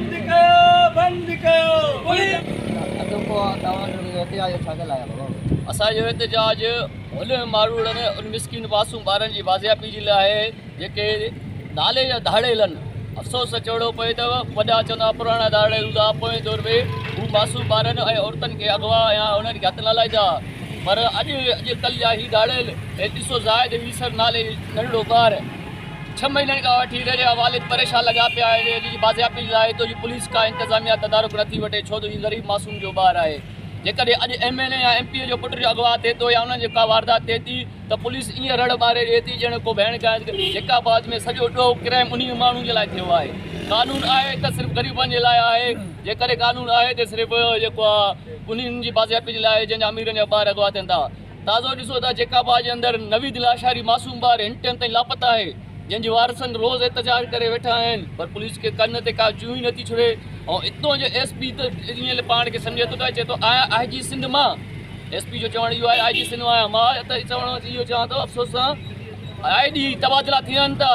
बंद कयो, बंद कयो। असांजो एहतजाज हुन माण्हुनि उन मिसकिन मासूम ॿारनि जी बाज़ियाबी जे लाइ आहे जेके नाले जा दाड़ेल आहिनि। अफ़सोस चवणो पए त वॾा चवंदा पुराणा दाड़ेल हूंदा, पोएं दौर में हू मासूम ॿारनि ऐं औरतुनि खे अगवा या उन्हनि खे हथु न लाहींदा। पर अॼुकल्ह जा ही दाड़ेल ॾिसो ज़ाहिद वीसर नाले नंढड़ो ॿार 6 महीननि खां वठी रहिया वालिद परेशान लॻा पिया आहे जी बाज़ियाबी लाइ। तो जी पुलिस का इंतज़ामिया तदारुक नथी वठे, छो त हीउ ग़रीब मासूम जो ॿारु आहे। जेकॾहिं अॼु MLA या MP जो पुट जो अगवा थिए थो या उन्हनि जेका वारदात थिए थी त पुलिस ईअं रड़ मारे ॾिए थी ॼण को भेण जेकाबाद में सॼो ॾोह क्राइम उन माण्हू जे लाइ थियो आहे। कानून आहे त सिर्फ़ु ग़रीबनि जे लाइ आहे, जेकॾहिं कानून आहे त सिर्फ़ु जेको आहे उन्हनि जी बाज़ियाबी जे लाइ जंहिंजा अमीरनि जा ॿार अगवा थियनि था। ताज़ो ॾिसो था जेकाबाद जे अंदरि नवीद लाशारी मासूम ॿार हिन टाइम ताईं लापता आहे, जंहिंजी वारसनि रोज़ एहतजाज करे वेठा आहिनि, पर पुलिस के कन ते का जूं ई नथी छुड़े। ऐं हितां जो SP त ईअं पाण खे सम्झे थो त चए थो आहियां IG सिंध मां। SP जो चवणु इहो आहे IG सिंध मां आहियां मां, त चवणु इहो चवां थो अफ़सोस सां ID तबादला थियनि था,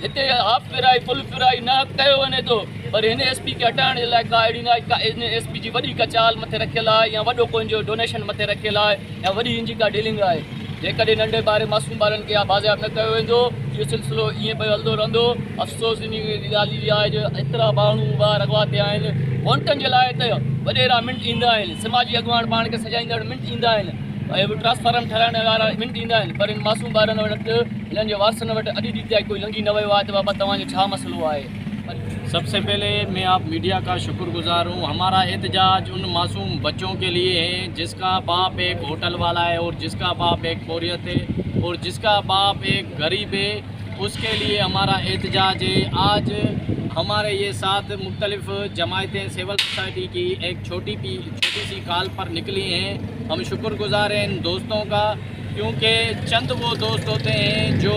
हिते हाफ फिराई फुल फिराई न कयो वञे थो। पर हिन SP खे हटाइण जे लाइ का अहिड़ी न का हिन SP जी वॾी का चाल मथे रखियलु आहे या वॾो कोई डोनेशन मथे रखियलु आहे या वॾी हिन जी का डीलिंग आहे। जेकॾहिं नंढे ॿार मासूम ॿारनि खे बाज़ियाब न कयो वेंदो, इहो सिलसिलो ईअं पियो हलंदो रहंदो। अफ़सोस इन ॻाल्हि जी आहे जो एतिरा माण्हू ॿार अगवा थिया आहिनि। वोटनि जे लाइ त वॾेरा मिंट ईंदा आहिनि, समाजी अॻुवान पाण खे सजाईंदड़ मिंट ईंदा आहिनि ऐं ट्रांसफार्म ठहाराइण वारा मिंट ईंदा आहिनि, पर इन मासूम ॿारनि वटि हिननि जे वारसनि वटि अॼु ॾींहुं ताईं कोई लंघी न वियो आहे। त बाबा तव्हांजो छा मसइलो आहे? सबसे पहले मैं आप मीडिया का शुक्रगुजार हूँ। हमारा एहतजाज उन मासूम बच्चों के लिए है जिसका बाप एक होटल वाला है और जिसका बाप एक बोरियत है और जिसका बाप एक गरीब है, उसके लिए हमारा एहतजाज है। आज हमारे ये साथ मुख्तलिफ जमायतें सिविल सोसाइटी की एक छोटी सी कॉल पर निकली हैं। हम शुक्रगुजार हैं इन दोस्तों का, क्योंकि चंद वो दोस्त होते हैं जो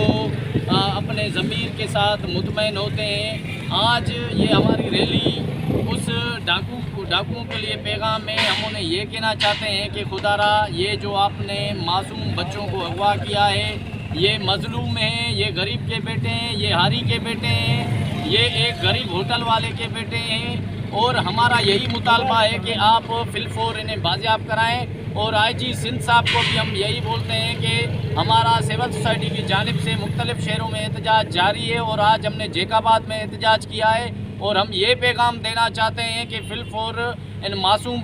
अपने ज़मीर के साथ मुतमईन होते हैं। आज ये हमारी रैली उस डाकुओं के लिए पैगाम है। हम उन्हें ये कहना चाहते हैं कि खुदारा ये जो आपने मासूम बच्चों को अगवा किया है, ये मजलूम हैं, ये गरीब के बेटे हैं, ये हारी के बेटे हैं, ये एक गरीब होटल वाले के बेटे हैं। और हमारा यही मुतालबा है कि आप फिलफोर इन्हें बाजियाब कराएं। और IG सिंध साहब को भी हम यही बोलते हैं कि हमारा सिविल सोसाइटी की जानिब से मुख्तलिफ शहरों में एहतजाज जारी है और आज हमने जेकाबाद में एहतजाज किया है। और हम ये पैगाम देना चाहते हैं कि फिलफोर इन मासूम